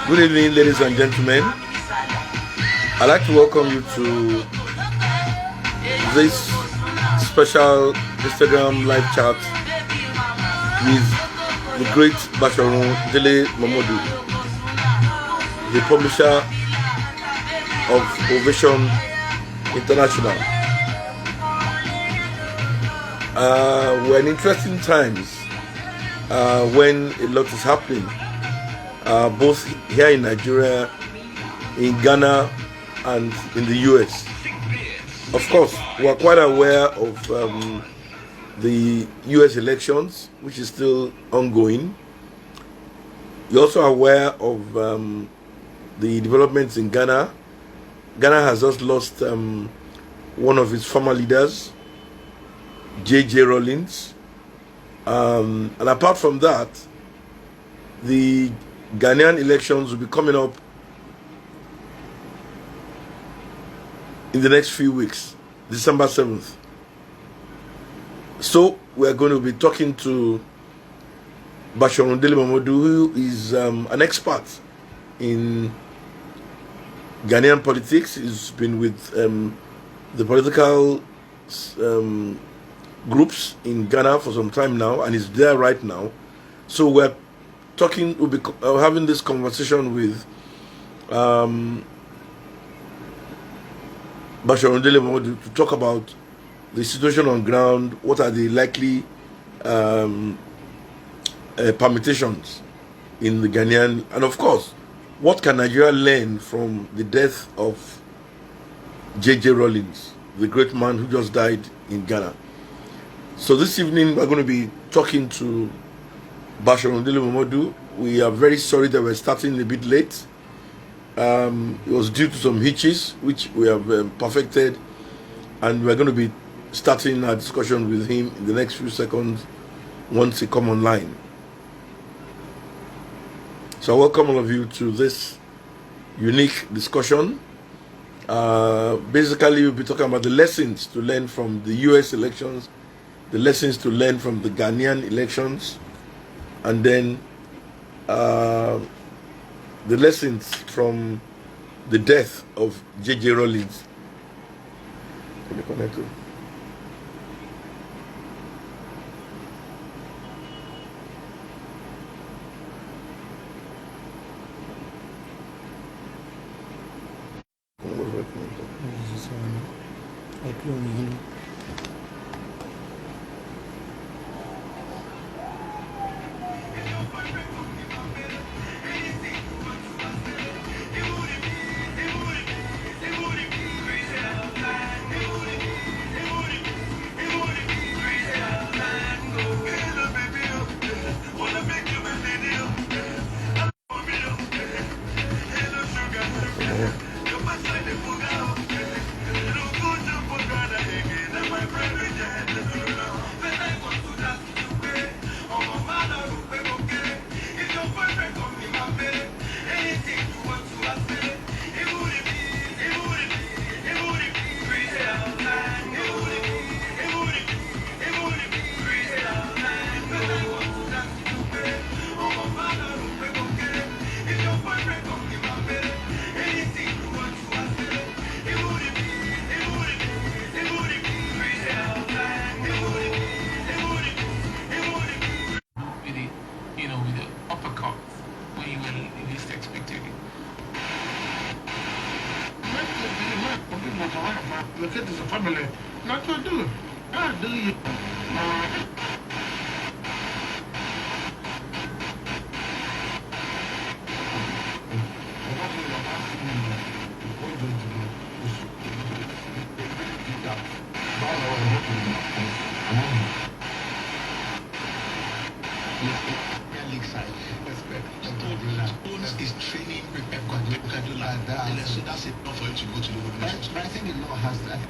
Good evening, ladies and gentlemen. I'd like to welcome you to this special Instagram live chat with the great Dele Momodu, the publisher of Ovation International. We're in interesting times when a lot is happening, both here in Nigeria, in Ghana, and in the US. Of course, we are quite aware of the US elections, which is still ongoing. You're also aware of the developments in Ghana. Ghana has just lost one of its former leaders, J.J. Rawlings. And apart from that, the Ghanaian elections will be coming up in the next few weeks, December 7th. So we're going to be talking to Dele Momodu, who is an expert in Ghanaian politics. He's been with the political groups in Ghana for some time now, and is there right now. So we'll be having this conversation with Dele Momodu to talk about the situation on ground, what are the likely permutations in the Ghanaian, and of course, what can Nigeria learn from the death of J.J. Rawlings, the great man who just died in Ghana. So this evening we're going to be talking to Dele Momodu. We are very sorry that we're starting a bit late. It was due to some hitches which we have perfected, and we're going to be starting our discussion with him in the next few seconds once he comes online. So I welcome all of you to this unique discussion. Basically, we'll be talking about the lessons to learn from the US elections, the lessons to learn from the Ghanaian elections, and then the lessons from the death of J.J. Rawlings. Can you connect to? With the uppercut when you were least expecting it. Look at this family. Not to do. Ah, do you? Is training Pep Guardiola that, so that's enough for him to go to the World Nations. But I think the law has that.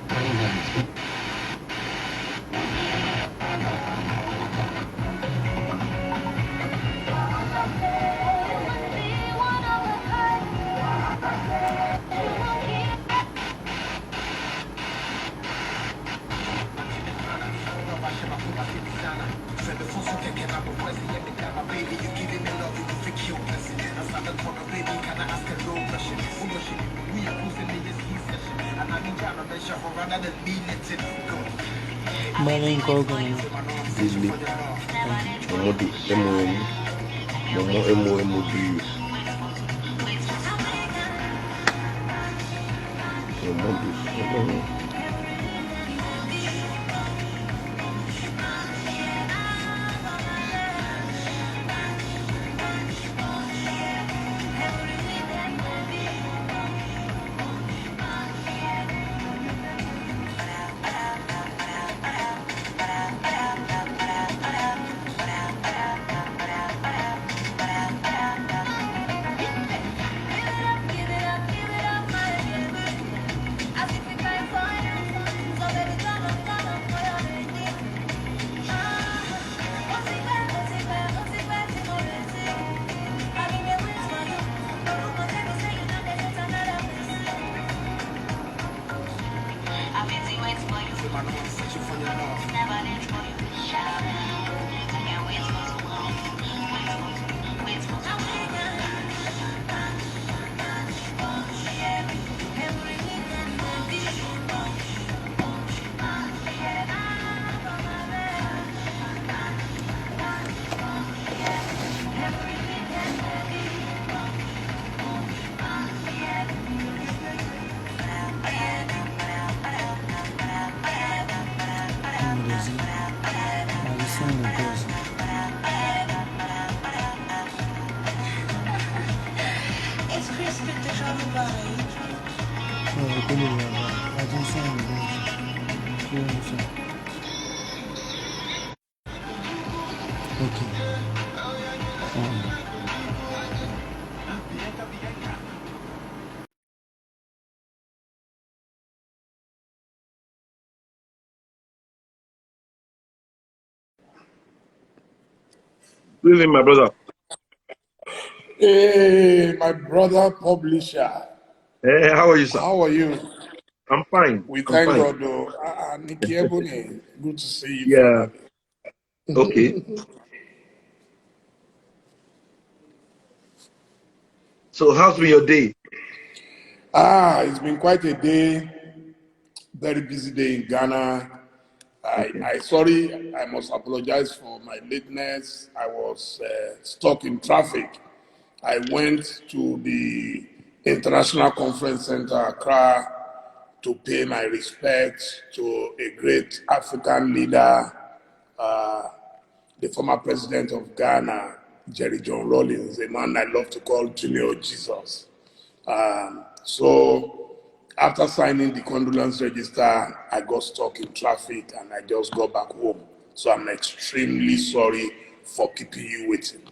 Dele, Momodu, Momodu. Good evening, my brother. Hey, my brother publisher. Hey, how are you, sir? How are you? I'm fine. We I'm thank fine. God, though. Nikki Ebony, good to see you Yeah. finally. Okay. So, how's been your day? It's been quite a day. Very busy day in Ghana. Okay. I must apologize for my lateness. I was stuck in traffic. I went to the International Conference Center, Accra, to pay my respects to a great African leader, the former president of Ghana, Jerry John Rawlings, a man I love to call Junior Jesus. So after signing the condolence register, I got stuck in traffic and I just got back home. So I'm extremely sorry for keeping you waiting.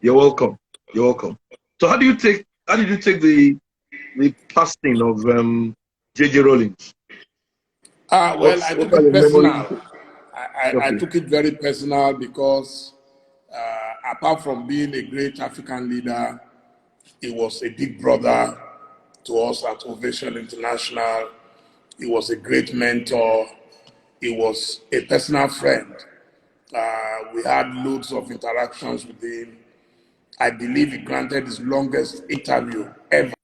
You're welcome. You're welcome. So how did you take the passing of JJ Rawlings? Well, I What took are it your memories? personal. I Okay. took it very personal because apart from being a great African leader, he was a big brother to us at Ovation International. He was a great mentor. He was a personal friend. We had loads of interactions with him. I believe he granted his longest interview ever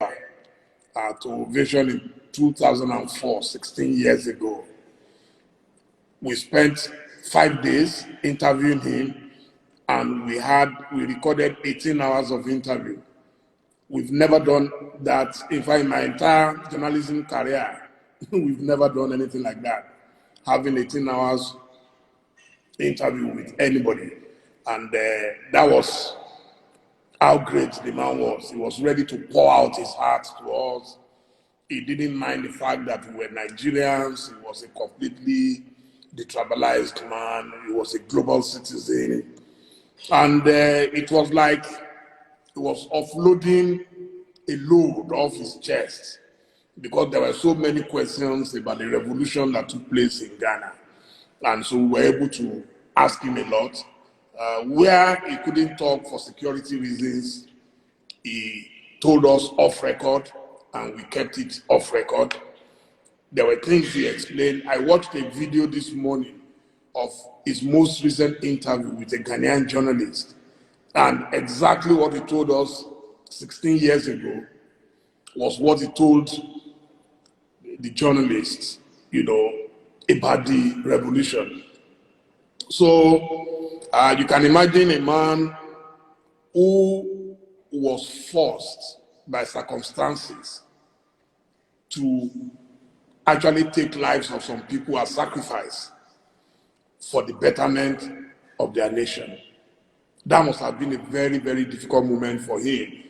to Ovation in 2004, 16 years ago. We spent 5 days interviewing him, and we recorded 18 hours of interview. We've never done that. In fact, in my entire journalism career, we've never done anything like that. Having 18 hours interview with anybody. And that was how great the man was. He was ready to pour out his heart to us. He didn't mind the fact that we were Nigerians. He was a completely detribalized man. He was a global citizen. And it was like he was offloading a load off his chest because there were so many questions about the revolution that took place in Ghana. And so we were able to ask him a lot. Where he couldn't talk for security reasons, he told us off record, and we kept it off record. There were things he explained. I watched a video this morning of his most recent interview with a Ghanaian journalist, and exactly what he told us 16 years ago was what he told the journalists, about the revolution. So you can imagine a man who was forced by circumstances to actually take lives of some people as sacrifice for the betterment of their nation. That must have been a very, very difficult moment for him.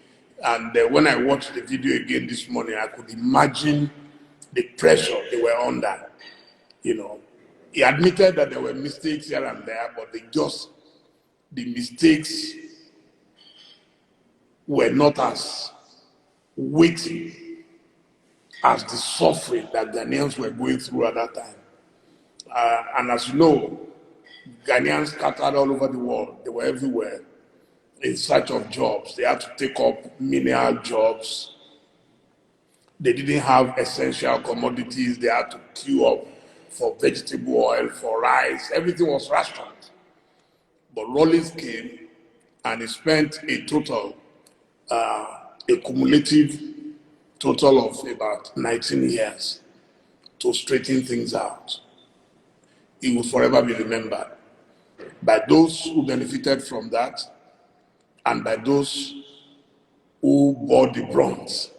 And when I watched the video again this morning, I could imagine the pressure they were under. He admitted that there were mistakes here and there, but the mistakes were not as weighty as the suffering that Ghanaians were going through at that time. And as you know, Ghanaians scattered all over the world. They were everywhere in search of jobs. They had to take up menial jobs. They didn't have essential commodities. They had to queue up for vegetable oil, for rice. Everything was rationed. But Rawlings came and he spent a cumulative total of about 19 years to straighten things out. He will forever be remembered by those who benefited from that and by those who bore the brunt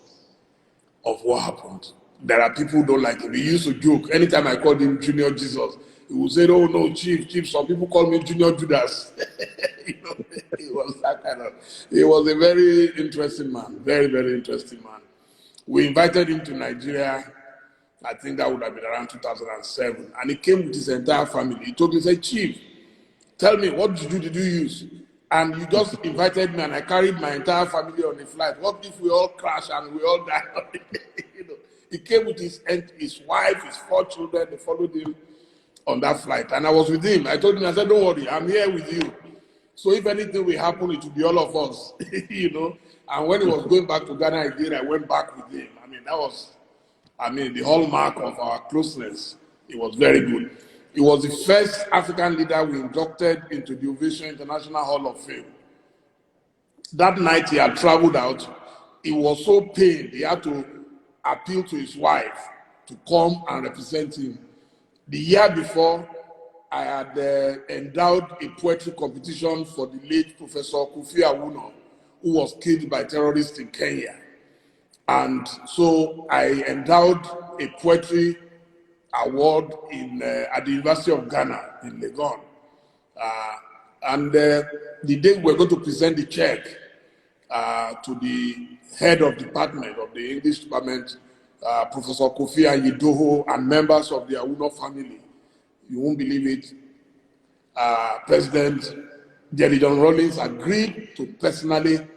of what happened. There are people who don't like him. He used to joke. Anytime I called him Junior Jesus, he would say, "Oh no, Chief, some people call me Junior Judas." He was that kind of. He was a very interesting man, very, very interesting man. We invited him to Nigeria. I think that would have been around 2007, and he came with his entire family. He told me, he said, "Chief, tell me, what did you use?" And you just invited me, and I carried my entire family on the flight. What if we all crash and we all die? He came with his wife, his 4 children. They followed him on that flight, and I was with him. I told him, I said, "Don't worry, I'm here with you. So if anything will happen, it will be all of us." And when he was going back to Ghana again, I went back with him. That was, the hallmark of our closeness. It was very good. He was the first African leader we inducted into the Ovation International Hall of Fame. That night he had traveled out. He was so pained, he had to appeal to his wife to come and represent him. The year before, I had endowed a poetry competition for the late Professor Kofi Awuno, who was killed by terrorists in Kenya. And so I endowed a poetry award at the University of Ghana in Legon. And the day we were going to present the check to the head of department of the English department, Professor Kofi Ayidoho, and members of the Awuno family, you won't believe it, President Dele Rawlings agreed to personally,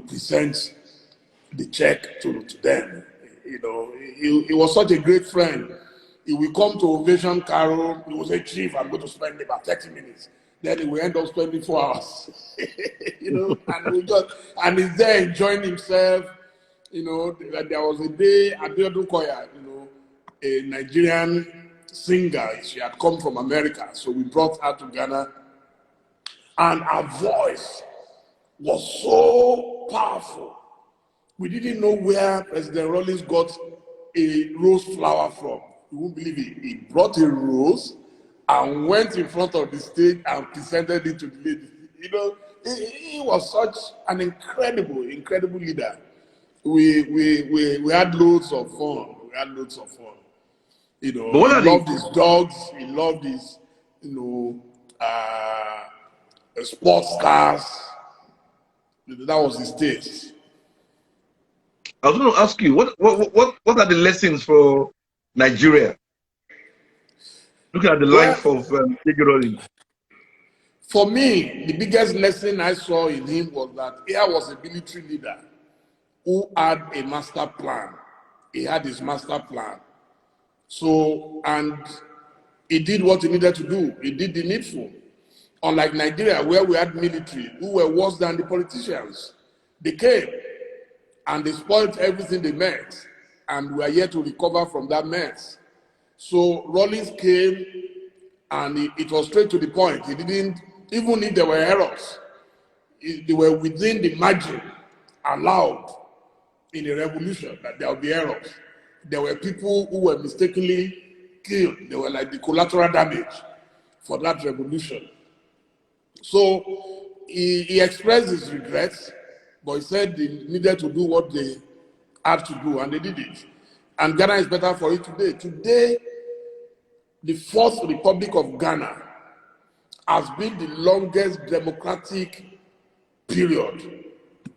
present the check to them. He was such a great friend. He will come to Ovation Carol. He will say, "Chief, I'm going to spend about 30 minutes." Then he will end up spending 4 hours. And he's there enjoying himself. There was a day, Abiodun Koya, a Nigerian singer. She had come from America, so we brought her to Ghana. And her voice was so powerful. We didn't know where President Rawlings got a rose flower from. You won't believe it. He brought a rose and went in front of the stage and presented it to the ladies. He was such an incredible leader. We had loads of fun. He loved his dogs. He loved his, sports cars. That was his taste. I was going to ask you, what are the lessons for Nigeria? Looking at the life of J.J. Rawlings. For me, the biggest lesson I saw in him was that here was a military leader who had a master plan. He had his master plan. So, and he did what he needed to do. He did the needful. Unlike Nigeria, where we had military who were worse than the politicians. They came and they spoiled everything they met, and we are yet to recover from that mess. So Rawlings came, and it was straight to the point. He didn't, even if there were errors, they were within the margin allowed in a revolution that there would be errors. There were people who were mistakenly killed. They were like the collateral damage for that revolution. So he expressed his regrets, but he said they needed to do what they had to do, and they did it. And Ghana is better for it today. Today, the Fourth Republic of Ghana has been the longest democratic period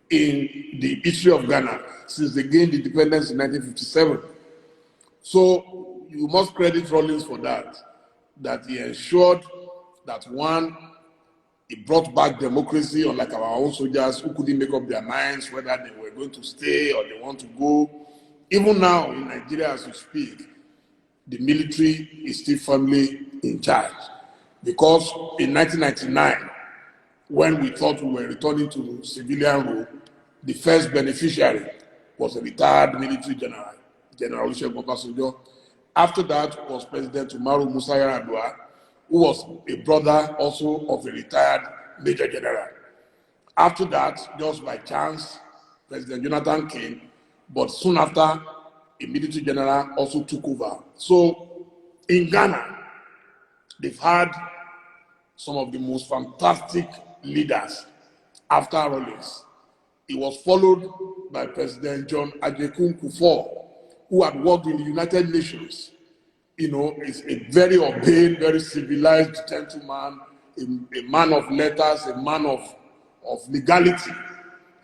in the history of Ghana since they gained independence in 1957. So you must credit Rawlings for that he ensured that one, he brought back democracy, unlike our own soldiers who couldn't make up their minds whether they were going to stay or they want to go. Even now in Nigeria as we speak, the military is still firmly in charge. Because in 1999, when we thought we were returning to civilian rule, the first beneficiary was a retired military general, General Olusegun Obasanjo. After that was President Umaru Musa Yar'Adua, who was a brother also of a retired Major General. After that, just by chance, President Jonathan came, but soon after, a military general also took over. So in Ghana, they've had some of the most fantastic leaders after Rawlings. He was followed by President John Ajekun Kufuor, who had worked in the United Nations. Is a very urbane, very civilized gentleman, a man of letters, a man of legality.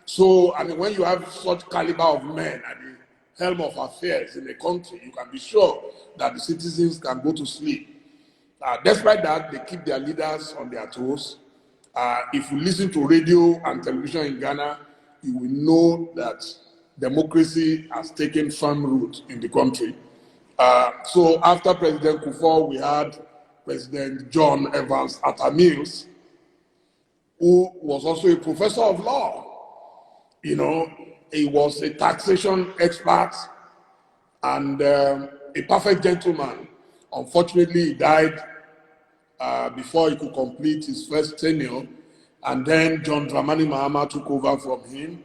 So, when you have such caliber of men at the helm of affairs in a country, you can be sure that the citizens can go to sleep. Despite that, they keep their leaders on their toes. If you listen to radio and television in Ghana, you will know that democracy has taken firm root in the country. So after President Kufuor, we had President John Evans Atta Mills, who was also a professor of law. He was a taxation expert and a perfect gentleman. Unfortunately, he died before he could complete his first tenure, and then John Dramani Mahama took over from him.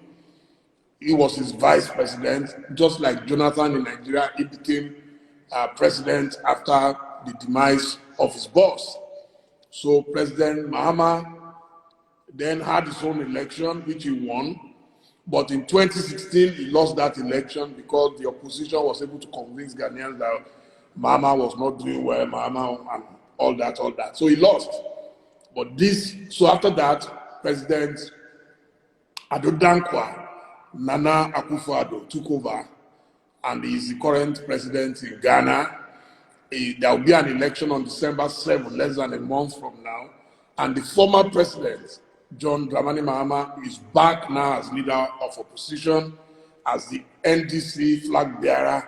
He was his vice president, just like Jonathan in Nigeria. He became president after the demise of his boss. So President Mahama then had his own election, which he won. But in 2016, he lost that election because the opposition was able to convince Ghanaians that Mama was not doing well, Mama, and all that. So he lost. But so after that, President Adodankwa Nana Akufo-Addo took over, and he is the current president in Ghana. There will be an election on December 7, less than a month from now. And the former president, John Dramani Mahama, is back now as leader of opposition, as the NDC flag bearer,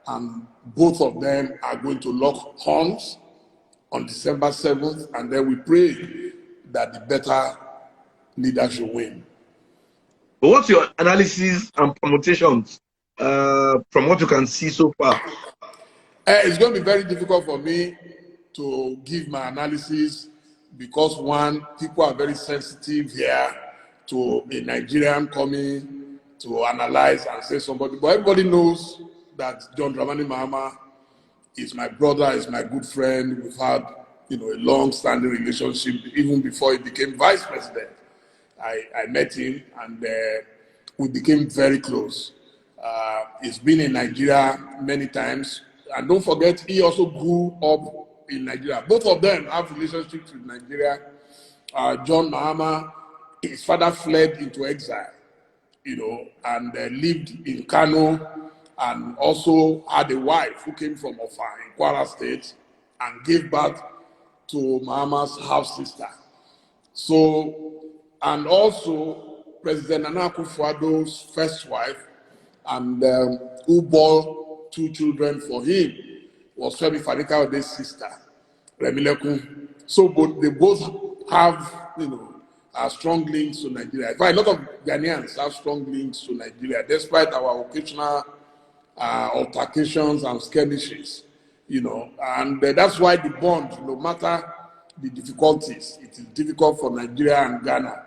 and both of them are going to lock horns on December 7th, and then we pray that the better leader should win. But what's your analysis and permutations from what you can see so far? It's going to be very difficult for me to give my analysis because, one, people are very sensitive here to a Nigerian coming to analyze and say somebody. But everybody knows that John Dramani Mahama is my brother, is my good friend. We've had, a long-standing relationship even before he became vice president. I met him and we became very close. He's been in Nigeria many times. And don't forget, he also grew up in Nigeria. Both of them have relationships with Nigeria. John Mahama, his father fled into exile, and lived in Kano, and also had a wife who came from Ofa in Kwara State and gave birth to Mahama's half-sister. So, and also President Nana Akufo-Addo's first wife, and who bore 2 children for him, was Femi Fani-Kayode's sister, Remilekun. So they both have, strong links to Nigeria. In fact, a lot of Ghanaians have strong links to Nigeria, despite our occasional altercations and skirmishes, and that's why the bond, no matter the difficulties, it is difficult for Nigeria and Ghana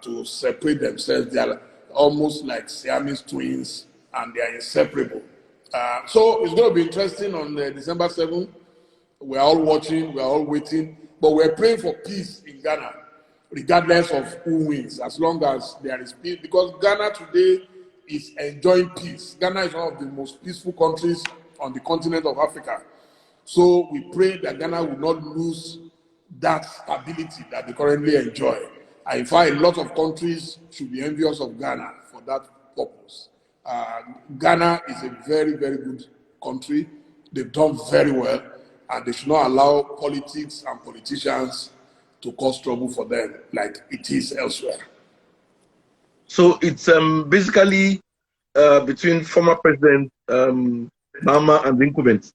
to separate themselves. They are almost like Siamese twins, and they are inseparable. So it's going to be interesting on December 7th. We're all watching, we're all waiting, but we're praying for peace in Ghana, regardless of who wins, as long as there is peace, because Ghana today is enjoying peace. Ghana is one of the most peaceful countries on the continent of Africa. So we pray that Ghana will not lose that stability that they currently enjoy. And in fact, a lot of countries should be envious of Ghana for that purpose. Ghana is a very, very good country. They've done very well, and they should not allow politics and politicians to cause trouble for them like it is elsewhere. So it's basically between former President Mahama and the incumbent,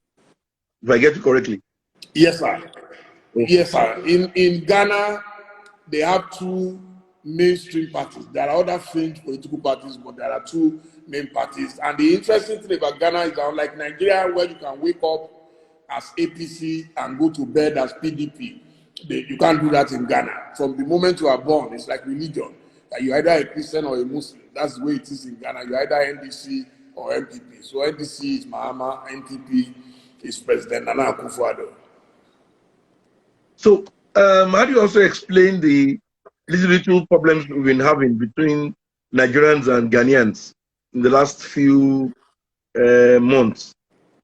if I get it correctly. Yes, sir. Okay. Yes, sir. In Ghana, they have 2 mainstream parties. There are other fringe political parties, but there are 2 main parties. And the interesting thing about Ghana is that, unlike Nigeria, where you can wake up as APC and go to bed as PDP, you can't do that in Ghana. From the moment you are born, it's like religion. You're either a Christian or a Muslim. That's the way it is in Ghana. You're either NDC or MPP. So NDC is Mahama, NPP is President Nana Akufo-Addo. So how do you also explain the little problems we've been having between Nigerians and Ghanaians in the last few months?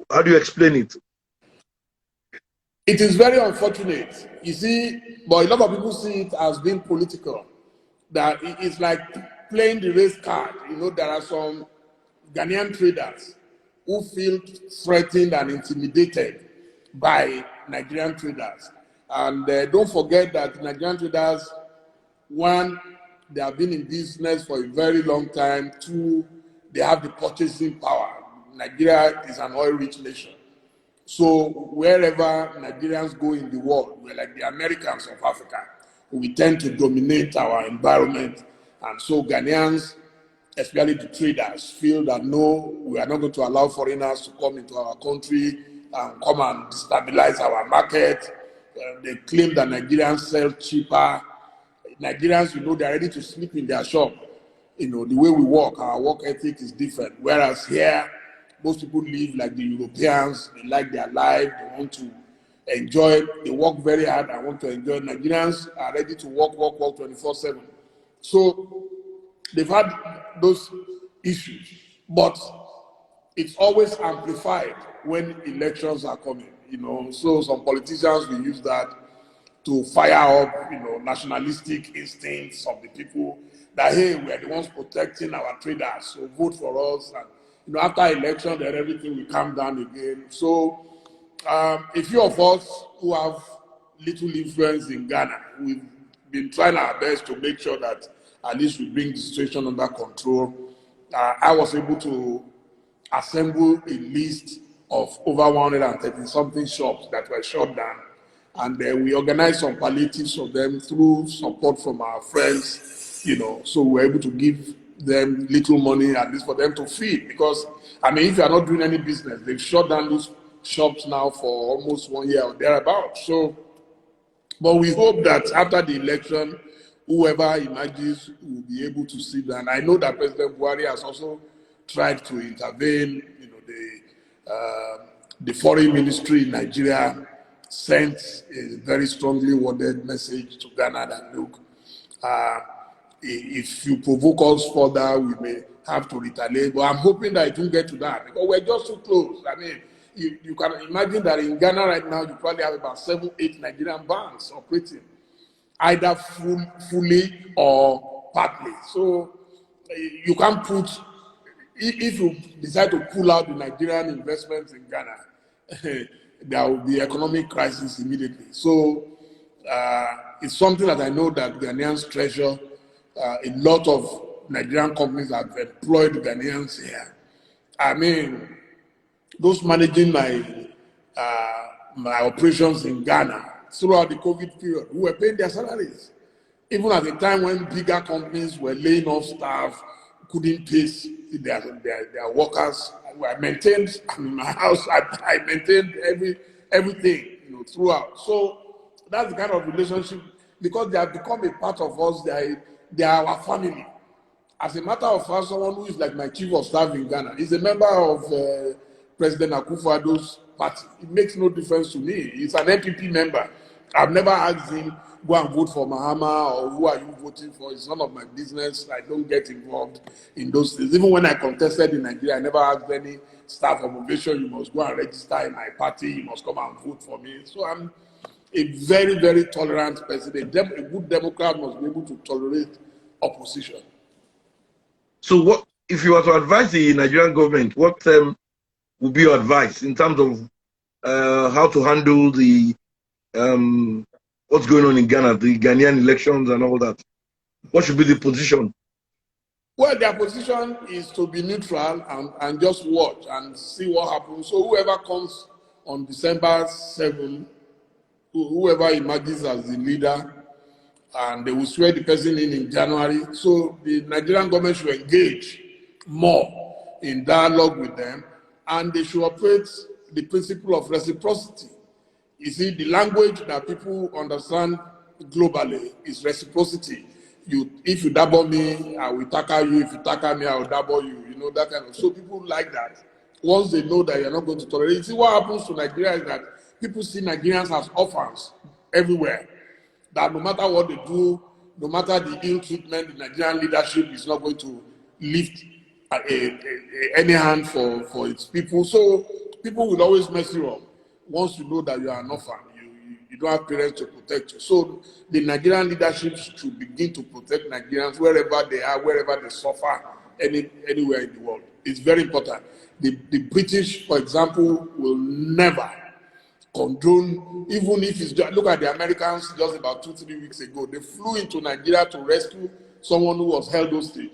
How do you explain it? It is very unfortunate. You see, but a lot of people see it as being political. That it's like playing the race card. There are some Ghanaian traders who feel threatened and intimidated by Nigerian traders. And don't forget that Nigerian traders, 1, they have been in business for a very long time. 2, they have the purchasing power. Nigeria is an oil-rich nation. So wherever Nigerians go in the world, we're like the Americans of Africa. We tend to dominate our environment. And so Ghanaians, especially the traders, feel that no, we are not going to allow foreigners to come into our country and come and destabilize our market. They claim that Nigerians sell cheaper. Nigerians, they are ready to sleep in their shop. The way we work, our work ethic is different. Whereas here, most people live like the Europeans. They like their life. They want to enjoy. They work very hard and want to enjoy. Nigerians are ready to work 24/7. So They've had those issues, but it's always amplified when elections are coming, you know. So some politicians will use that to fire up, you know, nationalistic instincts of the people that, hey, we are the ones protecting our traders, so vote for us. And, you know, after election, then everything will calm down again. So a few of us who have little influence in Ghana, we've been trying our best to make sure that at least we bring the situation under control. I was able to assemble a list of over 130 something shops that were shut down, and we organized some palliatives for them through support from our friends, you know. So we're able to give them little money at least for them to feed, because I mean, if you are not doing any business, they've shut down those shops now for almost 1 year or thereabouts. So, but we hope that after the election, whoever emerges will be able to sit down. I know that President Buhari has also tried to intervene. You know, the foreign ministry in Nigeria sent a very strongly worded message to Ghana that, look, if you provoke us further, we may have to retaliate. But I'm hoping that it won't get to that, because we're just too close. I mean, you can imagine that in Ghana right now, you probably have about 7, 8 Nigerian banks operating, either fully or partly. So you can't put, if you decide to pull out the Nigerian investments in Ghana, there will be economic crisis immediately. So it's something that I know that Ghanaians treasure. A lot of Nigerian companies have employed Ghanaians here. I mean, those managing my operations in Ghana throughout the COVID period, who were paying their salaries, even at the time when bigger companies were laying off staff, couldn't pay their workers. I maintained, in my house, I maintained everything, you know, throughout. So that's the kind of relationship, because they have become a part of us. They are our family. As a matter of fact, someone who is like my chief of staff in Ghana is a member of President Akufo-Addo's party. It makes no difference to me. He's an NPP member. I've never asked him, go and vote for Mahama, or who are you voting for? It's none of my business. I don't get involved in those things. Even when I contested in Nigeria, I never asked any staff of Ovation, you must go and register in my party, you must come and vote for me. So I'm a very, very tolerant person. A good Democrat must be able to tolerate opposition. So what, if you were to advise the Nigerian government, what would be your advice in terms of how to handle the what's going on in Ghana, the Ghanaian elections and all that? What should be the position? Well, their position is to be neutral and just watch and see what happens. So whoever comes on December 7th, whoever emerges as the leader, and they will swear the person in January. So the Nigerian government should engage more in dialogue with them, and they should operate the principle of reciprocity. You see, the language that people understand globally is reciprocity. If you double me, I will tackle you. If you tackle me, I will double you. You know, that kind of. So people like that. Once they know that you're not going to tolerate it. See, what happens to Nigeria is that people see Nigerians as orphans everywhere. That no matter what they do, no matter the ill treatment, the Nigerian leadership is not going to lift any hand for its people. So people will always mess you up. Once you know that you are an orphan, you don't have parents to protect you. So the Nigerian leadership should begin to protect Nigerians wherever they are, wherever they suffer, anywhere in the world. It's very important. The British, for example, will never condone, even if it's just, look at the Americans just about 2-3 weeks ago. They flew into Nigeria to rescue someone who was held hostage.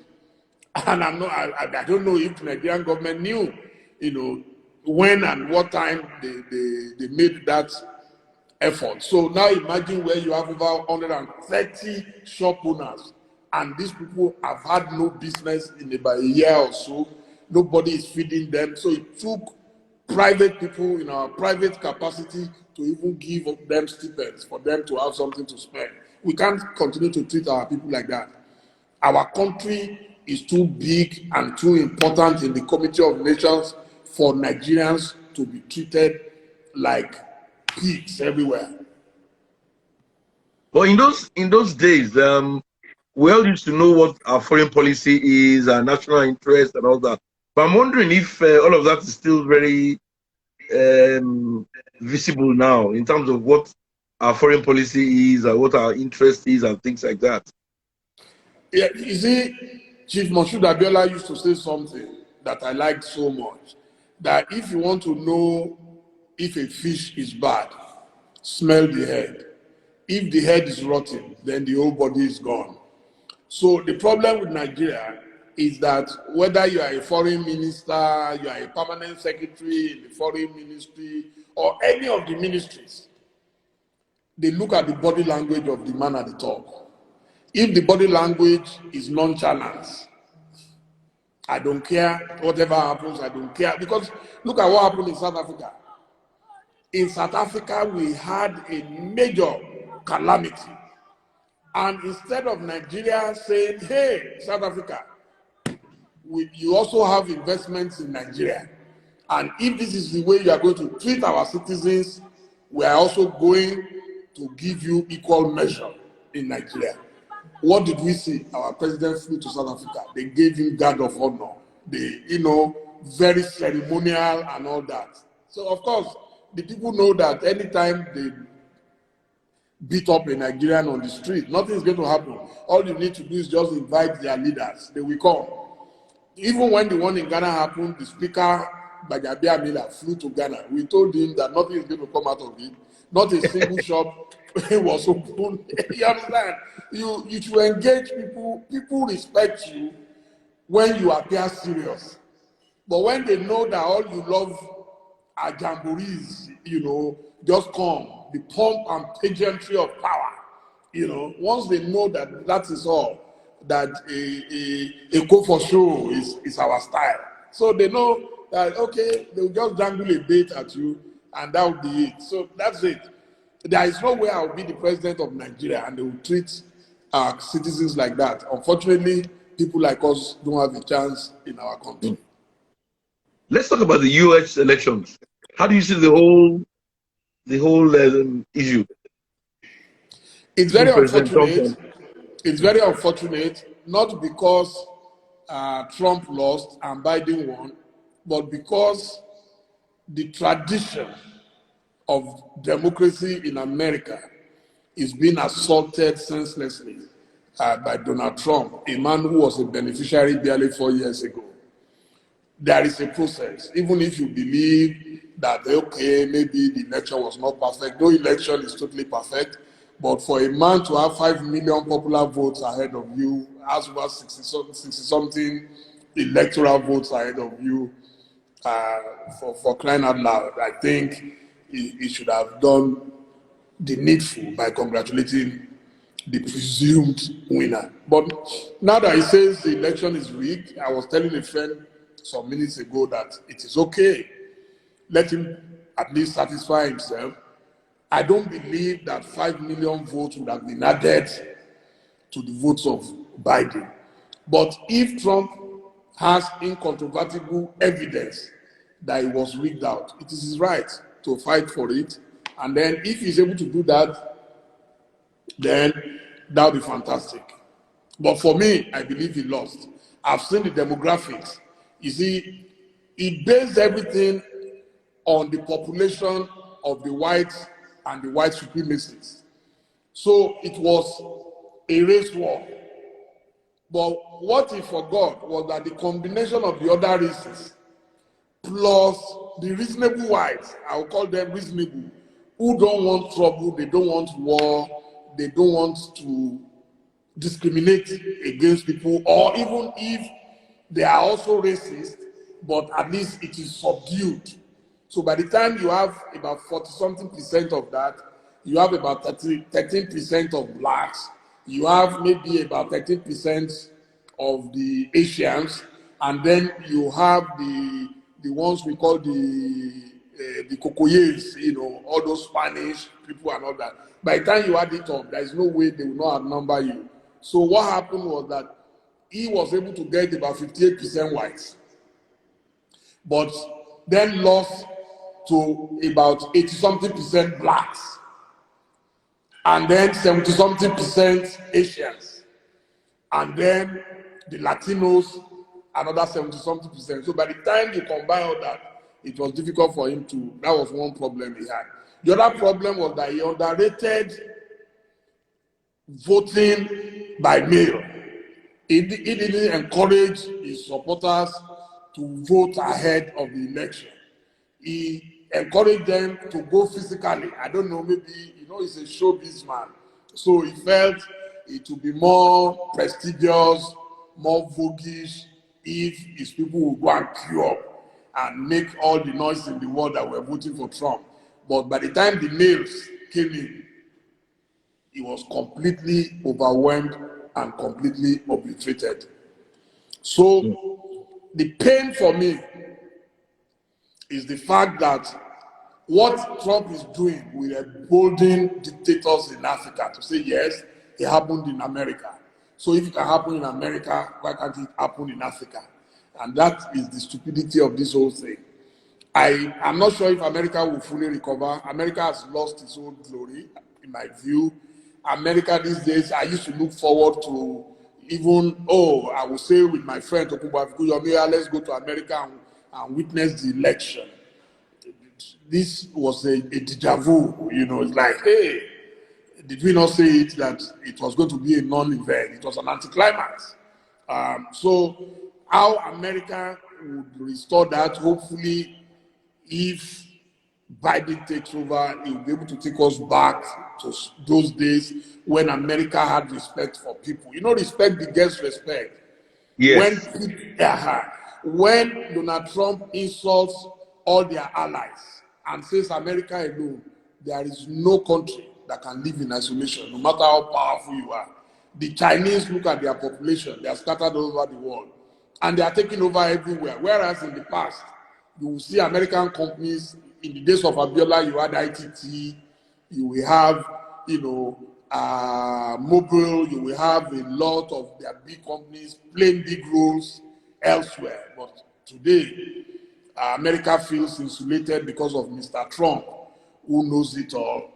And I don't know if the Nigerian government knew, you know, when and what time they made that effort. So now imagine where you have over 130 shop owners, and these people have had no business in about a year or so. Nobody is feeding them. So it took private people in our private capacity to even give them stipends for them to have something to spend. We can't continue to treat our people like that. Our country is too big and too important in the Committee of Nations for Nigerians to be treated like pigs everywhere. But in those days, we all used to know what our foreign policy is, our national interest, and all that. But I'm wondering if all of that is still very visible now in terms of what our foreign policy is and what our interest is and things like that. Yeah, you see, Chief Moshood Abiola used to say something that I liked so much, that if you want to know if a fish is bad, smell the head. If the head is rotten, then the whole body is gone. So the problem with Nigeria is that whether you are a foreign minister, you are a permanent secretary in the foreign ministry, or any of the ministries, they look at the body language of the man at the top. If the body language is nonchalant, I don't care, whatever happens, I don't care. Because look at what happened in South Africa. In South Africa, we had a major calamity. And instead of Nigeria saying, hey, South Africa, you also have investments in Nigeria. And if this is the way you are going to treat our citizens, we are also going to give you equal measure in Nigeria. What did we see? Our president flew to South Africa. They gave him guard of honor. They, very ceremonial and all that. So, of course, the people know that anytime they beat up a Nigerian on the street, nothing is going to happen. All you need to do is just invite their leaders. They will come. Even when the one in Ghana happened, the speaker, Bajabia Miller, flew to Ghana. We told him that nothing is going to come out of it. Not a single shop was open. You understand? You should engage people. People respect you when you appear serious. But when they know that all you love are jamborees, just come, the pomp and pageantry of power. Once they know that that is all, that a go for show is our style. So they know that, okay, they'll just dangle a bait at you and that will be it. So that's it. There is no way I will be the president of Nigeria and they will treat our citizens like that. Unfortunately, people like us don't have a chance in our country. Let's talk about the US elections. How do you see the whole issue? It's very unfortunate. It's very unfortunate, not because Trump lost and Biden won, but because the tradition of democracy in America is being assaulted senselessly by Donald Trump, a man who was a beneficiary barely 4 years ago. There is a process, even if you believe that, okay, maybe the election was not perfect. No election is totally perfect. But for a man to have 5 million popular votes ahead of you, as well as 60-something electoral votes ahead of you, for crying out loud, I think he should have done the needful by congratulating the presumed winner. But now that he says the election is rigged, I was telling a friend some minutes ago that it is okay. Let him at least satisfy himself. I don't believe that 5 million votes would have been added to the votes of Biden. But if Trump has incontrovertible evidence that it was rigged out, it is his right to fight for it. And then if he's able to do that, then that would be fantastic. But for me, I believe he lost. I've seen the demographics. You see, he based everything on the population of the whites and the white supremacists. So it was a race war. But what he forgot was that the combination of the other races plus the reasonable whites, I'll call them reasonable, who don't want trouble, they don't want war, they don't want to discriminate against people, or even if they are also racist, but at least it is subdued. So by the time you have about 40-something% of that, you have about 13% of blacks, you have maybe about 13% of the Asians, and then you have the ones we call the Cocoyes, all those Spanish people and all that. By the time you add it up, there is no way they will not outnumber you. So what happened was that he was able to get about 58% whites, but then lost to about 80-something% blacks, and then 70-something% Asians. and then the Latinos, another 70-something%. So by the time you combine all that, it was difficult for him to, that was one problem he had. The other problem was that he underrated voting by mail. He didn't encourage his supporters to vote ahead of the election. He encouraged them to go physically. I don't know, maybe, he's a showbiz man. So he felt it would be more prestigious, more voguish if his people would go and queue up and make all the noise in the world that we're voting for Trump. But by the time the mails came in, he was completely overwhelmed and completely obliterated. So the pain for me is the fact that what Trump is doing will embolden dictators in Africa to say, yes, it happened in America. So if it can happen in America, why can't it happen in Africa? And that is the stupidity of this whole thing. I'm not sure if America will fully recover. America has lost its own glory, in my view. America these days, I used to look forward to even, I would say with my friend, let's go to America and witness the election. This was a deja vu, it's like, hey, did we not say it that it was going to be a non-event? It was an anticlimax. So how America would restore that, hopefully, if Biden takes over, he will be able to take us back to those days when America had respect for people. Respect begets respect. Yes. When Donald Trump insults all their allies and says America alone, there is no country that can live in isolation, no matter how powerful you are. The Chinese look at their population, they are scattered all over the world, and they are taking over everywhere. Whereas in the past, you will see American companies, in the days of Abiola, you had ITT, you will have, Mobile, you will have a lot of their big companies playing big roles elsewhere. But today, America feels insulated because of Mr. Trump, who knows it all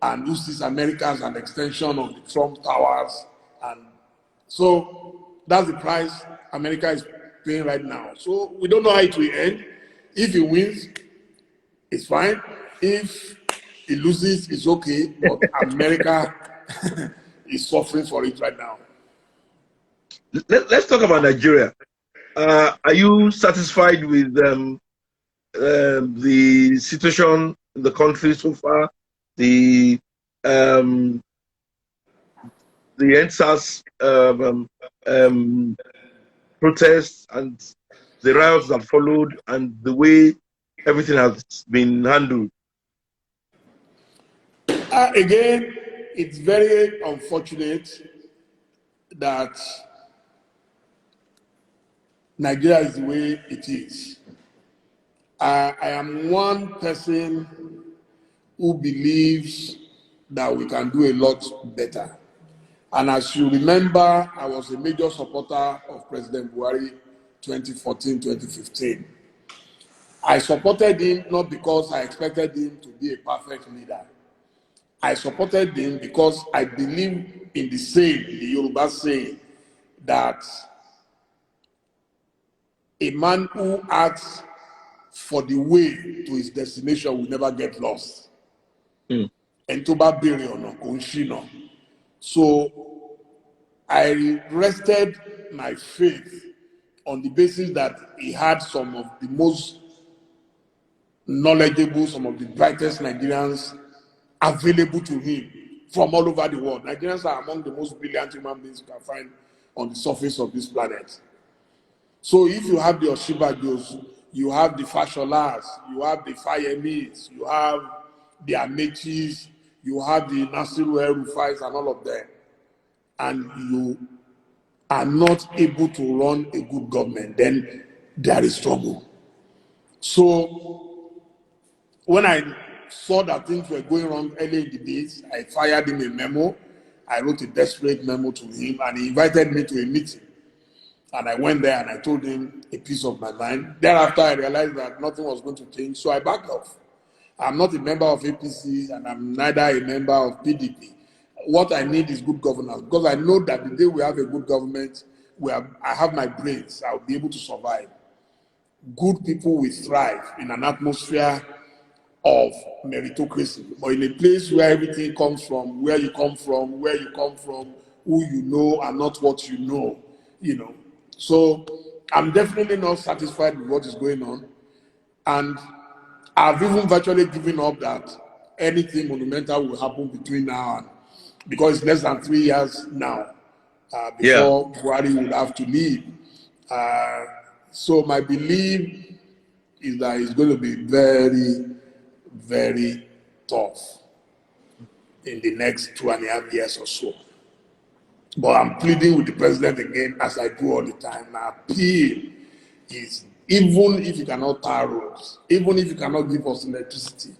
and who sees America as an extension of the Trump Towers. And so that's the price America is paying right now. So we don't know how it will end. If he wins, it's fine. If he loses, it's okay. But America is suffering for it right now. Let's talk about Nigeria. Are you satisfied with the situation in the country so far? The NSAS protests and the riots that followed, and the way everything has been handled? Again, it's very unfortunate that Nigeria is the way it is. I am one person who believes that we can do a lot better. And as you remember, I was a major supporter of President Buhari 2014-2015. I supported him not because I expected him to be a perfect leader. I supported him because I believe in the saying, the Yoruba saying, that a man who asks for the way to his destination will never get lost. So I rested my faith on the basis that he had some of the most knowledgeable, some of the brightest Nigerians available to him from all over the world. Nigerians are among the most brilliant human beings you can find on the surface of this planet. So if you have the Oshibajos, you have the Fasholas, you have the Fayemis, you have the Amechis, you have the Nasiru El-Rufais and all of them, and you are not able to run a good government, then there is trouble. So when I saw that things were going wrong early in the days, I fired him a memo. I wrote a desperate memo to him, and he invited me to a meeting. And I went there and I told him a piece of my mind. Thereafter, I realized that nothing was going to change, so I backed off. I'm not a member of APC, and I'm neither a member of PDP. what I need is good governance, because I know that the day we have a good government, I have my brains, I'll be able to survive. Good people will thrive in an atmosphere of meritocracy, but in a place where everything comes from where you come from, who you know, and not what you know, you know. So I'm definitely not satisfied with what is going on, and I've even virtually given up that anything monumental will happen between now and, because it's less than 3 years now Yeah. before Buhari would have to leave. So my belief is that it's going to be very, very tough in the next 2.5 years or so. But I'm pleading with the president again, as I do all the time. My appeal is, even if you cannot tar roads, even if you cannot give us electricity,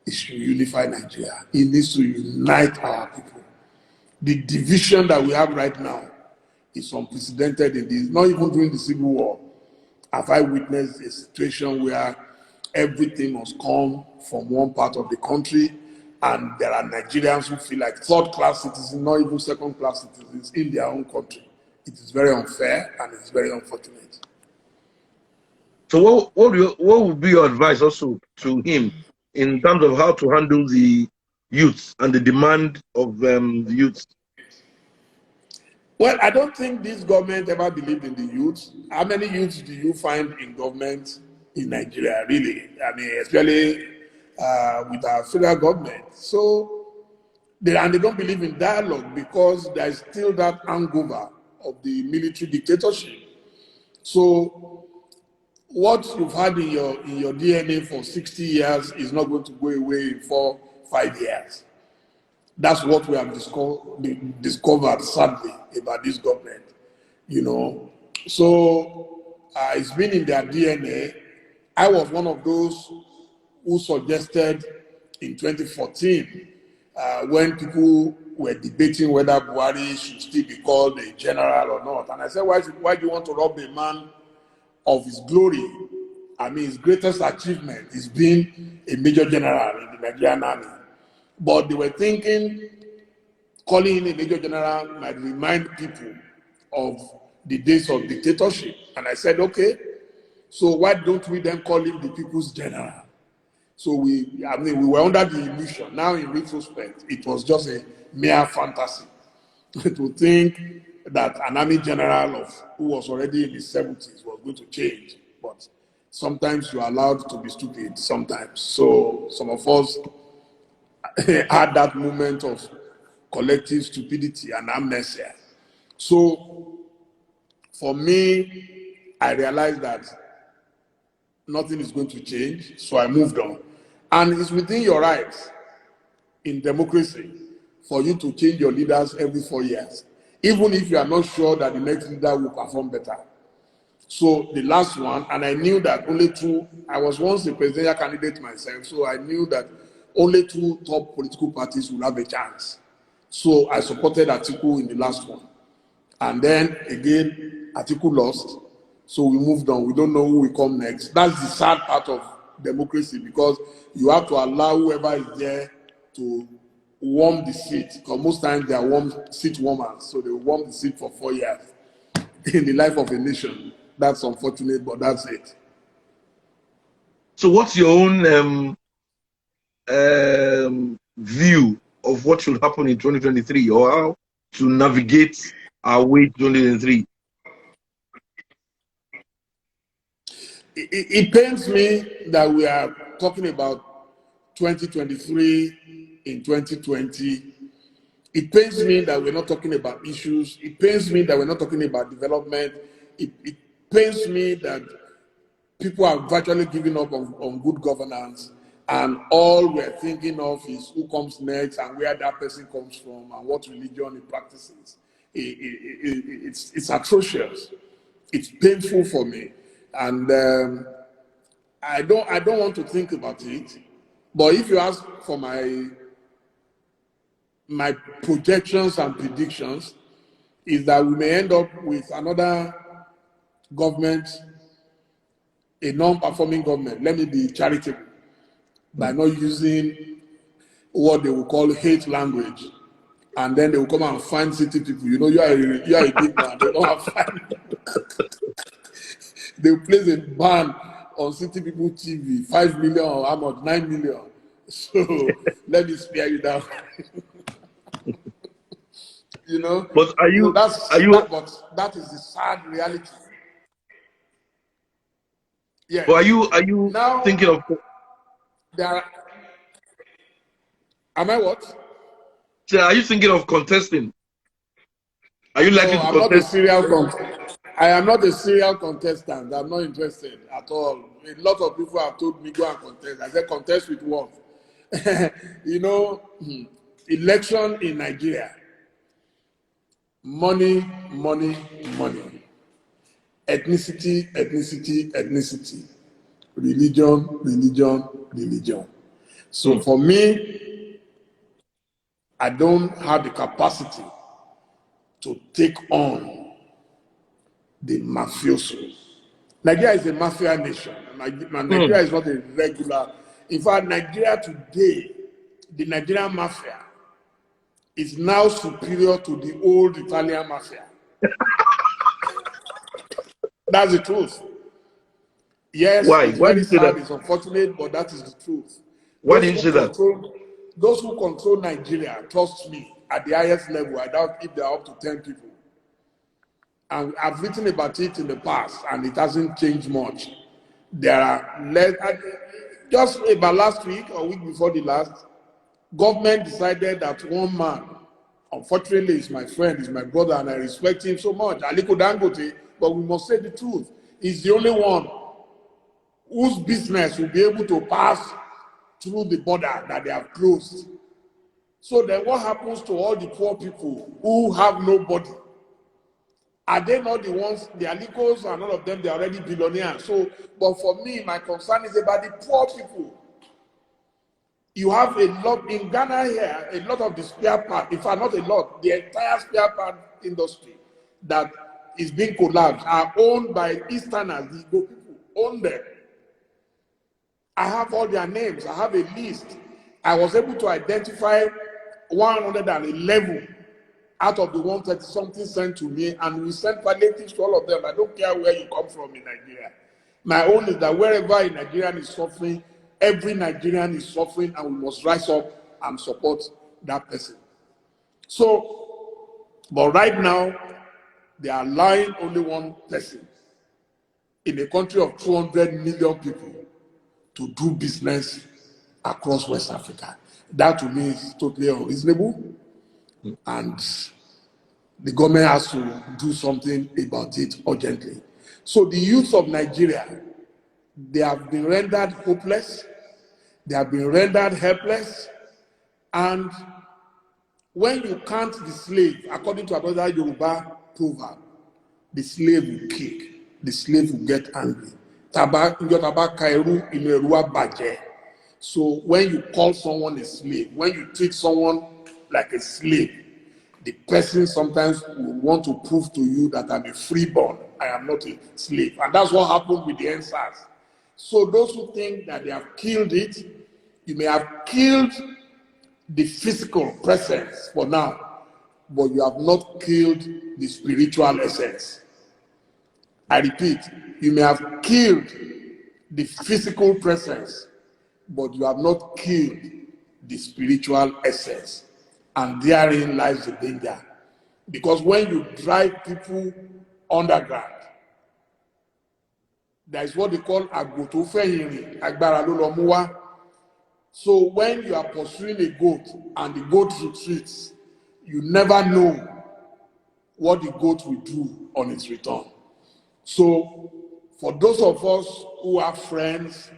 it should unify Nigeria. It needs to unite our people. The division that we have right now is unprecedented in this. Not even during the Civil War have I witnessed a situation where everything must come from one part of the country, and there are Nigerians who feel like third-class citizens, not even second-class citizens in their own country. It is very unfair and it's very unfortunate. So what would be your advice also to him in terms of how to handle the youth and the demand of the youth? Well, I don't think this government ever believed in the youth. How many youths do you find in government in Nigeria, really? I mean, especially with our federal government. So, they don't believe in dialogue because there is still that hangover of the military dictatorship. So, what you've had in your DNA for 60 years is not going to go away in 4-5 years. That's what we have discovered, sadly, about this government, you know. So it's been in their DNA. I was one of those who suggested in 2014, when people were debating whether Buhari should still be called a general or not. And I said, why do you want to rob a man of his glory? I mean, his greatest achievement is being a major general in the Nigerian army. But they were thinking calling him a major general might remind people of the days of dictatorship. And I said, okay, so why don't we then call him the people's general? So we were under the illusion. Now in retrospect, it was just a mere fantasy to think that an army general who was already in his 70s was going to change. But sometimes you are allowed to be stupid sometimes. So some of us had that moment of collective stupidity and amnesia. So for me, I realized that nothing is going to change, so I moved on. And it's within your rights in democracy for you to change your leaders every 4 years, even if you are not sure that the next leader will perform better. So the last one, and I knew that I was once a presidential candidate myself, so I knew that only 2 top political parties will have a chance. So I supported Atiku in the last one. And then again, Atiku lost. So we moved on. We don't know who will come next. That's the sad part of democracy, because you have to allow whoever is there to warm the seat. Because most times they are seat warmers. So they warm the seat for 4 years in the life of a nation. That's unfortunate, but that's it. So what's your own view of what should happen in 2023, or how to navigate our way to 2023? It pains me that we are talking about 2023 in 2020. It pains me that we're not talking about issues. It pains me that we're not talking about development. It pains me that people are virtually giving up on good governance, and all we're thinking of is who comes next and where that person comes from and what religion he practices. It's atrocious. It's painful for me, and I don't want to think about it. But if you ask for my projections and predictions, is that we may end up with another government, a non-performing government. Let me be charitable by not using what they will call hate language and then they will come and find city people. You know, you are a big man. They don't find. They will place a ban on city people TV, 5 million or how much, 9 million. So let me spare you that. You know. But So but that is the sad reality. Yeah. but are you Now thinking of there are, am I what? are you thinking of contesting? Are you likely No, to I'm not a contest? serial I am not a serial contestant. I'm not interested at all. A lot of people have told me go and contest. I said contest with what? You know, election in Nigeria. Money, money, money. Ethnicity, ethnicity, ethnicity. Religion, religion, religion. So for me, I don't have the capacity to take on the mafioso. Nigeria is a mafia nation. Nigeria is not a regular. In fact, Nigeria today, the Nigerian mafia is now superior to the old Italian mafia. That's the truth. Yes, Why? it's Why do very you say sad, that? it's unfortunate, but that is the truth. Why do you say that? Those who control Nigeria, trust me, at the highest level, I doubt if they are up to 10 people. And I've written about it in the past, and it hasn't changed much. There are less. Just about last week or week before the last, government decided that one man, unfortunately, is my friend, is my brother, and I respect him so much, Aliko Dangote, but we must say the truth. He's the only one whose business will be able to pass through the border that they have closed. So then what happens to all the poor people who have nobody? Are they not the ones, the Alikos and all of them, they're already billionaires? So, but for me, my concern is about the poor people. You have a lot, in Ghana here, a lot of the spare part, in fact, not a lot, the entire spare part industry that is being collapsed are owned by Easterners, the Igbo people, own them. I have all their names, I have a list. I was able to identify 111 out of the 130 something sent to me, and we sent palliatives to all of them. I don't care where you come from in Nigeria. My own is that wherever a Nigerian is suffering, every Nigerian is suffering, and we must rise up and support that person. So, but right now, they are allowing only one person in a country of 200 million people to do business across West Africa. That to me is totally unreasonable, and the government has to do something about it urgently. So the youth of Nigeria, they have been rendered hopeless, they have been rendered helpless, and when you count the slave, according to another Yoruba proverb, the slave will kick, the slave will get angry. So when you call someone a slave, when you treat someone like a slave, the person sometimes will want to prove to you that I'm a freeborn, I am not a slave. And that's what happened with the NSAS. So those who think that they have killed it, you may have killed the physical presence for now, but you have not killed the spiritual essence. I repeat, you may have killed the physical presence, but you have not killed the spiritual essence. And therein lies the danger. Because when you drive people underground, there is what they call agotofeyiri, agbára ló lọ mú wá. So when you are pursuing a goat and the goat retreats, you never know what the goat will do on its return. So for those of us who have friends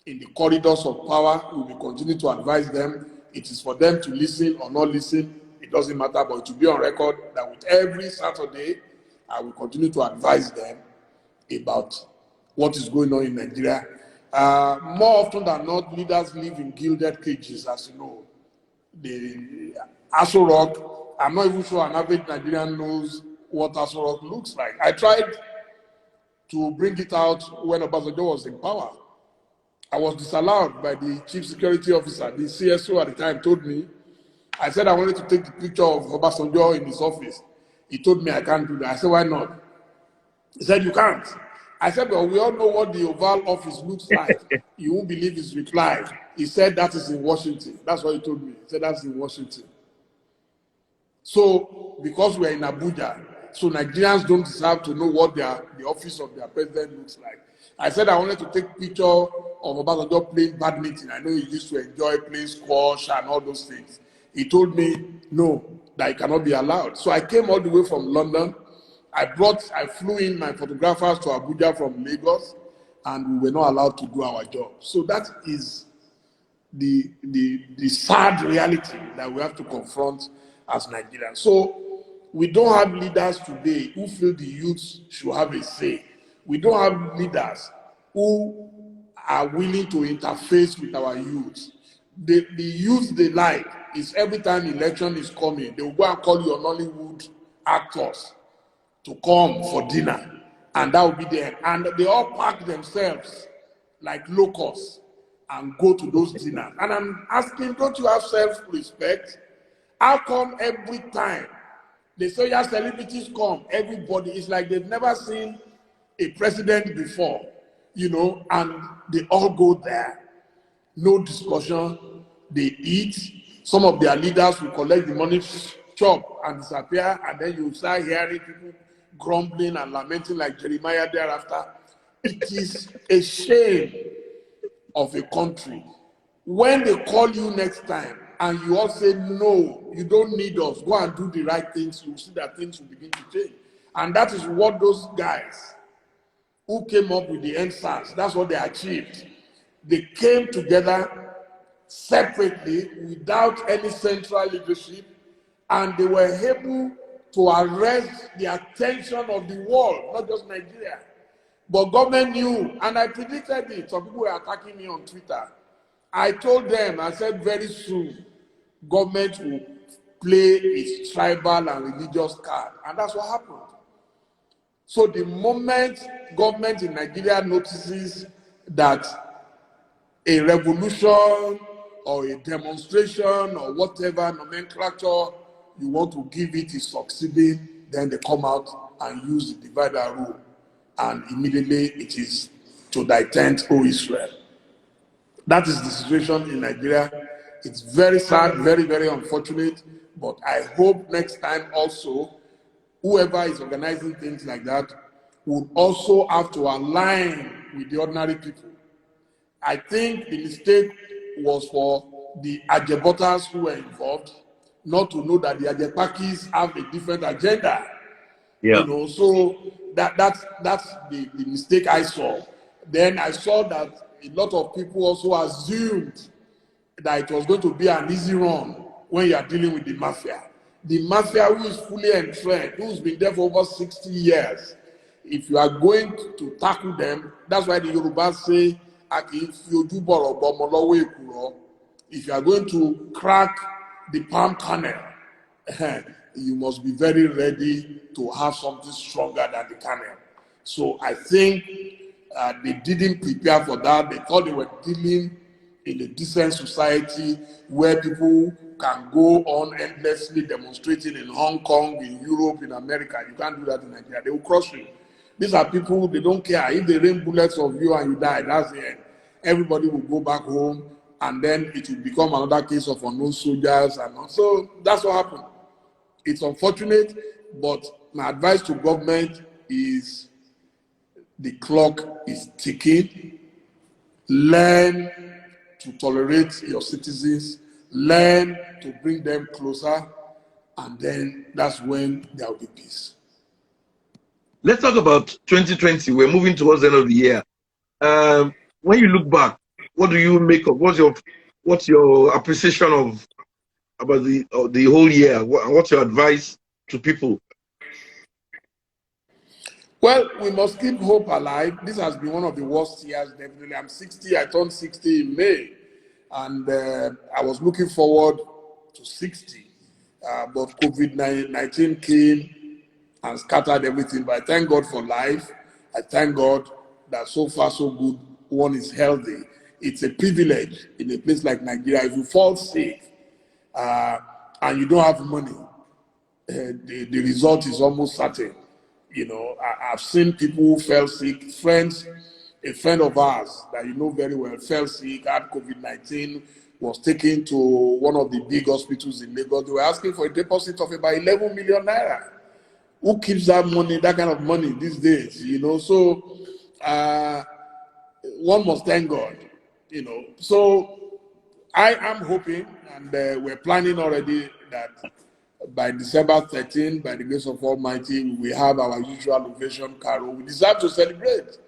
in the corridors of power, we will continue to advise them. It is for them to listen or not listen. It doesn't matter, but to be on record that with every Saturday, I will continue to advise them about what is going on in Nigeria. More often than not, leaders live in gilded cages, as you know. The Aso Rock, I'm not even sure an average Nigerian knows what Aso Rock looks like. I tried to bring it out when Obasanjo was in power. I was disallowed by the chief security officer. The CSO at the time told me I said I wanted to take the picture of Obasanjo in his office. He told me I can't do that. I said, why not? He said, you can't. I said, well, we all know what the Oval Office looks like. You won't believe his reply. He said, that is in Washington. That's what he told me. He said, that's in Washington. So, because we're in Abuja, so Nigerians don't deserve to know what the office of their president looks like. I said I wanted to take picture of Obasanjo playing badminton. I know he used to enjoy playing squash and all those things. He told me, no, that it cannot be allowed. So I came all the way from London. I flew in my photographers to Abuja from Lagos, and we were not allowed to do our job. So that is the sad reality that we have to confront as Nigerians. So we don't have leaders today who feel the youth should have a say. We don't have leaders who are willing to interface with our youth. The youth they like is every time election is coming, they will go and call your Nollywood actors to come for dinner, and that will be there. And they all pack themselves like locusts and go to those dinners. And I'm asking, don't you have self-respect? How come every time they say, yeah, celebrities come, everybody, it's like they've never seen a president before, you know, and they all go there. No discussion, they eat. Some of their leaders will collect the money, chop, and disappear, and then you start hearing people grumbling and lamenting like Jeremiah thereafter. It is a shame of a country. When they call you next time and you all say, no, you don't need us, go and do the right things, you'll see that things will begin to change. And that is what those guys who came up with the NSAS, that's what they achieved. They came together separately without any central leadership, and they were able to arrest the attention of the world, not just Nigeria. But government knew, and I predicted it. Some people were attacking me on Twitter. I told them, I said very soon, government will play its tribal and religious card. And that's what happened. So the moment government in Nigeria notices that a revolution or a demonstration or whatever nomenclature you want to give it is succeeding, then they come out and use the divider rule. And immediately it is to thy tent, O Israel. That is the situation in Nigeria. It's very sad, very, very unfortunate, but I hope next time also, whoever is organizing things like that would also have to align with the ordinary people. I think the mistake was for the Ajebotas who were involved, not to know that the Ajepakis have a different agenda. Yeah. You know, so that's the mistake I saw. Then I saw that a lot of people also assumed that it was going to be an easy run when you are dealing with the mafia. The mafia who is fully entrenched, who's been there for over 60 years, if you are going to tackle them, that's why the Yorubas say, if you are going to crack the palm kernel, you must be very ready to have something stronger than the kernel. So I think they didn't prepare for that. They thought they were dealing in a decent society where people can go on endlessly demonstrating in Hong Kong, in Europe, in America. You can't do that in Nigeria. They will crush you. These are people, they don't care. If they rain bullets of you and you die, that's the end. Everybody will go back home, and then it will become another case of unknown soldiers. And so that's what happened. It's unfortunate, but my advice to government is the clock is ticking. Learn to tolerate your citizens, learn to bring them closer, and then that's when there will be peace. Let's talk about 2020. We're moving towards the end of the year. When you look back, what do you make of? What's your appreciation of about the whole year? What's your advice to people? Well, we must keep hope alive. This has been one of the worst years, definitely. I'm 60. I turned 60 in May, and I was looking forward to 60. But COVID-19 came and scattered everything. But I thank God for life. I thank God that so far so good, one is healthy. It's a privilege in a place like Nigeria. If you fall sick, and you don't have money, the result is almost certain. You know, I've seen people who fell sick, friends, a friend of ours that you know very well fell sick, had COVID-19, was taken to one of the big hospitals in Lagos. They were asking for a deposit of about 11 million naira. Who keeps that money, that kind of money these days, you know? So one must thank God, you know. So I am hoping, and we're planning already, that by December 13, by the grace of Almighty, we have our usual Ovation Carol. We deserve to celebrate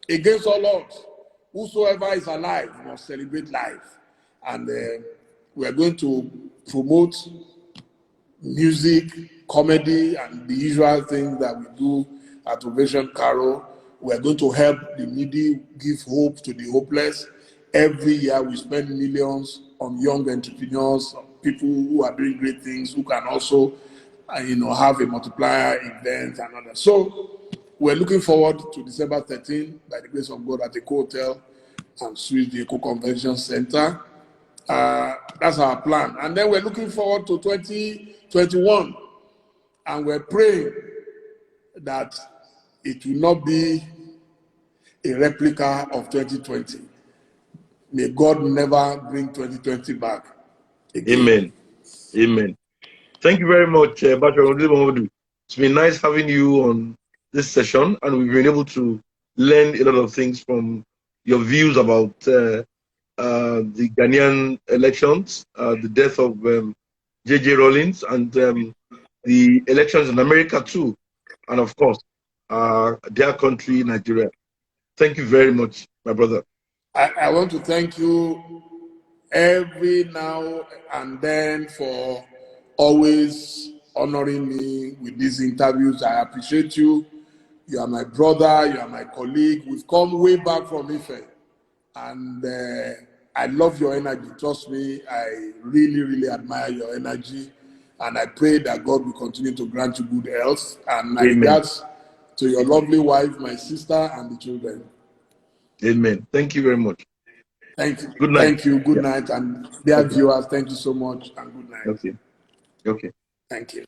against all odds. Whosoever is alive must celebrate life. And we're going to promote music, comedy, and the usual things that we do at Ovation Carol. We're going to help the needy, give hope to the hopeless. Every year we spend millions on young entrepreneurs, people who are doing great things, who can also, have a multiplier event and others. So we're looking forward to December 13, by the grace of God, at the Hotel and Suites, the Eco Convention Center. That's our plan. And then we're looking forward to 2021. And we're praying that it will not be a replica of 2020. May God never bring 2020 back again. Amen. Amen. Thank you very much, Momodu. It's been nice having you on this session, and we've been able to learn a lot of things from your views about the Ghanaian elections, the death of J.J. Rawlings, and the elections in America too, and of course, their country, Nigeria. Thank you very much, my brother. I want to thank you every now and then for always honoring me with these interviews. I appreciate you. You are my brother, you are my colleague. We've come way back from Ife. And I love your energy. Trust me, I really, really admire your energy. And I pray that God will continue to grant you good health. And my regards to your lovely wife, my sister, and the children. Amen. Thank you very much. Thank you. Good night. Thank you. Good night. And dear viewers, thank you so much. And good night. Okay. Thank you.